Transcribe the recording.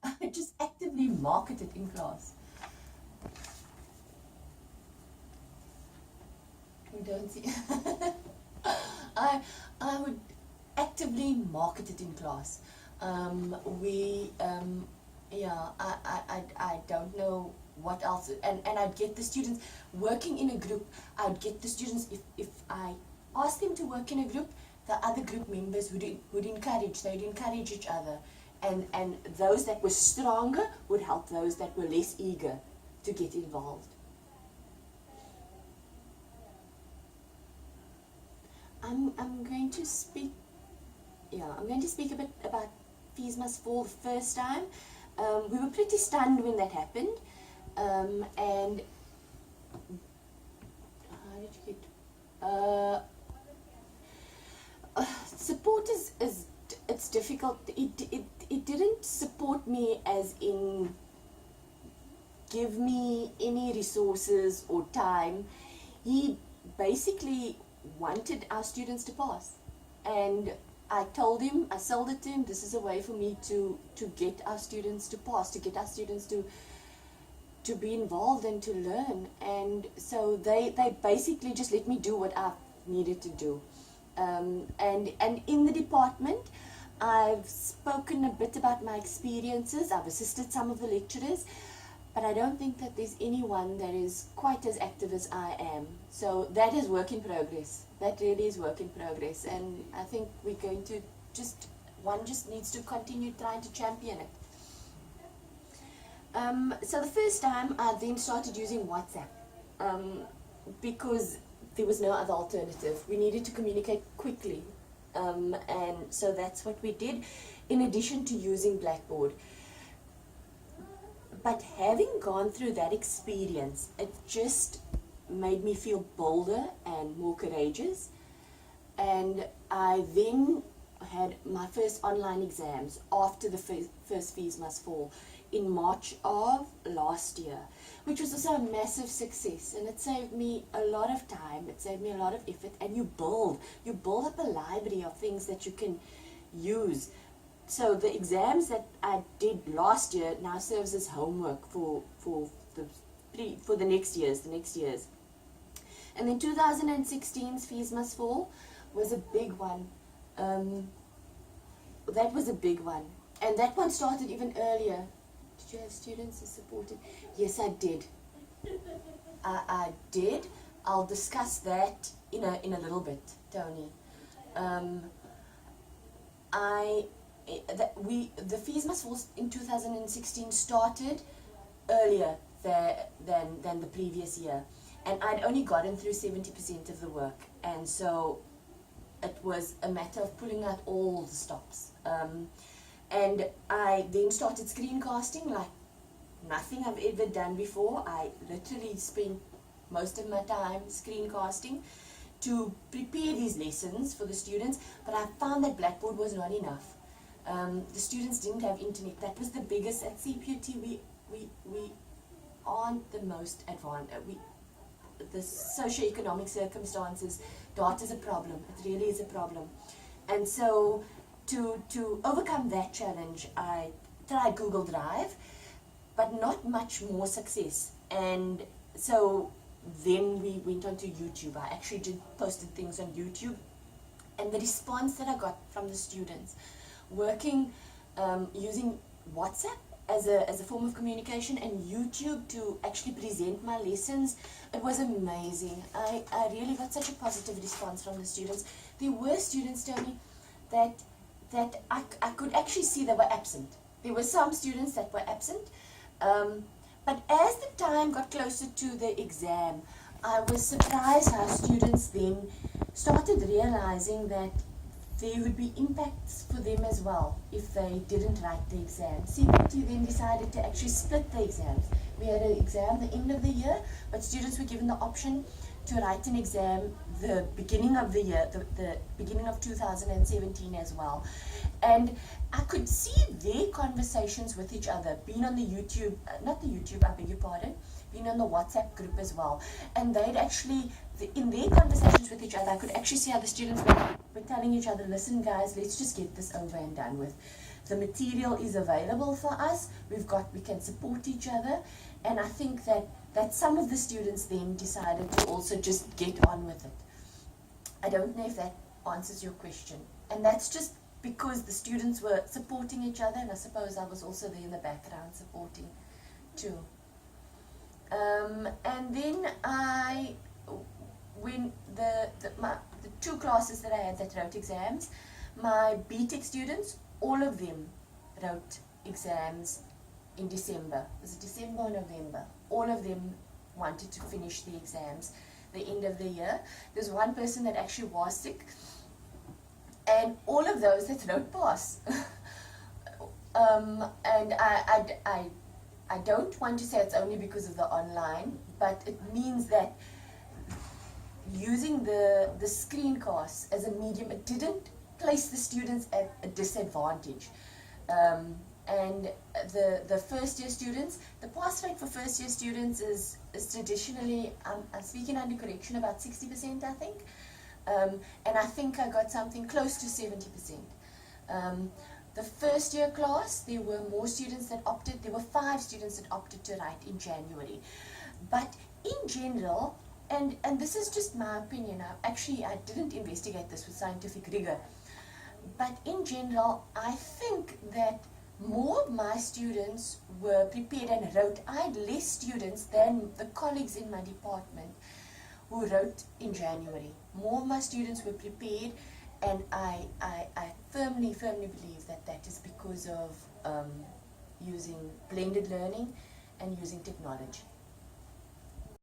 I just actively market it in class. We don't see. I would actively market it in class. I don't know what else, and I'd get the students working in a group. I'd get the students, if I asked them to work in a group, the other group members would encourage, they'd encourage each other, and those that were stronger would help those that were less eager to get involved. I'm going to speak a bit about Fees Must Fall the first time. We were pretty stunned when that happened, and how did you get support is it's difficult. It didn't support me as in give me any resources or time. He basically wanted our students to pass, and I told him, I sold it to him, this is a way for me to get our students to pass, to get our students to be involved and to learn. And so they basically just let me do what I needed to do. And in the department, I've spoken a bit about my experiences. I've assisted some of the lecturers, but I don't think that there's anyone that is quite as active as I am. So that is work in progress. That really is work in progress. And I think we're going to one just needs to continue trying to champion it. So the first time I then started using WhatsApp because there was no other alternative. We needed to communicate quickly. And so that's what we did, in addition to using Blackboard. But having gone through that experience, it just made me feel bolder and more courageous. And I then had my first online exams after the first Fees Must Fall in March of last year, which was also a massive success, and it saved me a lot of time, it saved me a lot of effort, and you build up a library of things that you can use. So the exams that I did last year now serves as homework for the next years, And then 2016's Fees Must Fall was a big one. That was a big one, and that one started even earlier. Did you have students who supported? Yes, I did. I did. I'll discuss that in a little bit, Tony. The Fees Must Fall in 2016 started earlier than the previous year, and I'd only gotten through 70% of the work, and so it was a matter of pulling out all the stops. And I then started screencasting like nothing I've ever done before. I literally spent most of my time screencasting to prepare these lessons for the students, but I found that Blackboard was not enough. The students didn't have internet. That was the biggest. At CPUT, we aren't the most advanced. The socioeconomic circumstances, data is a problem. It really is a problem. And so to overcome that challenge, I tried Google Drive, but not much more success. And so then we went on to YouTube. I actually posted things on YouTube, and the response that I got from the students working using WhatsApp as a form of communication and YouTube to actually present my lessons, it was amazing. I really got such a positive response from the students. There were students, Tony, that I could actually see they were absent. There were some students that were absent, but as the time got closer to the exam, I was surprised how students then started realizing that there would be impacts for them as well if they didn't write the exam. CPT then decided to actually split the exams. We had an exam at the end of the year, but students were given the option to write an exam the beginning of the year, the beginning of 2017 as well. And I could see their conversations with each other, being on the YouTube, I beg your pardon, being on the WhatsApp group as well. And they'd actually, in their conversations with each other, I could actually see how the students were telling each other, listen guys, let's just get this over and done with. the material is available for us, we can support each other, and I think that some of the students then decided to also just get on with it. I don't know if that answers your question, and that's just because the students were supporting each other, and I suppose I was also there in the background supporting too. And then when the 2 classes that I had that wrote exams, my BTEC students, all of them wrote exams in December. Was it December or November? All of them wanted to finish the exams the end of the year. There's one person that actually was sick, and all of those that wrote pass. And I don't want to say it's only because of the online, but it means that using the screencasts as a medium, it didn't place the students at a disadvantage. And the first year students, the pass rate for first year students is traditionally, I'm speaking under correction, about 60%, I think. And I think I got something close to 70%. The first year class, there were more students that opted, there were 5 students that opted to write in January. But in general, and this is just my opinion, I didn't investigate this with scientific rigor, but in general, I think that more of my students were prepared and wrote. I had less students than the colleagues in my department who wrote in January. More of my students were prepared, and I firmly believe that is because of using blended learning and using technology.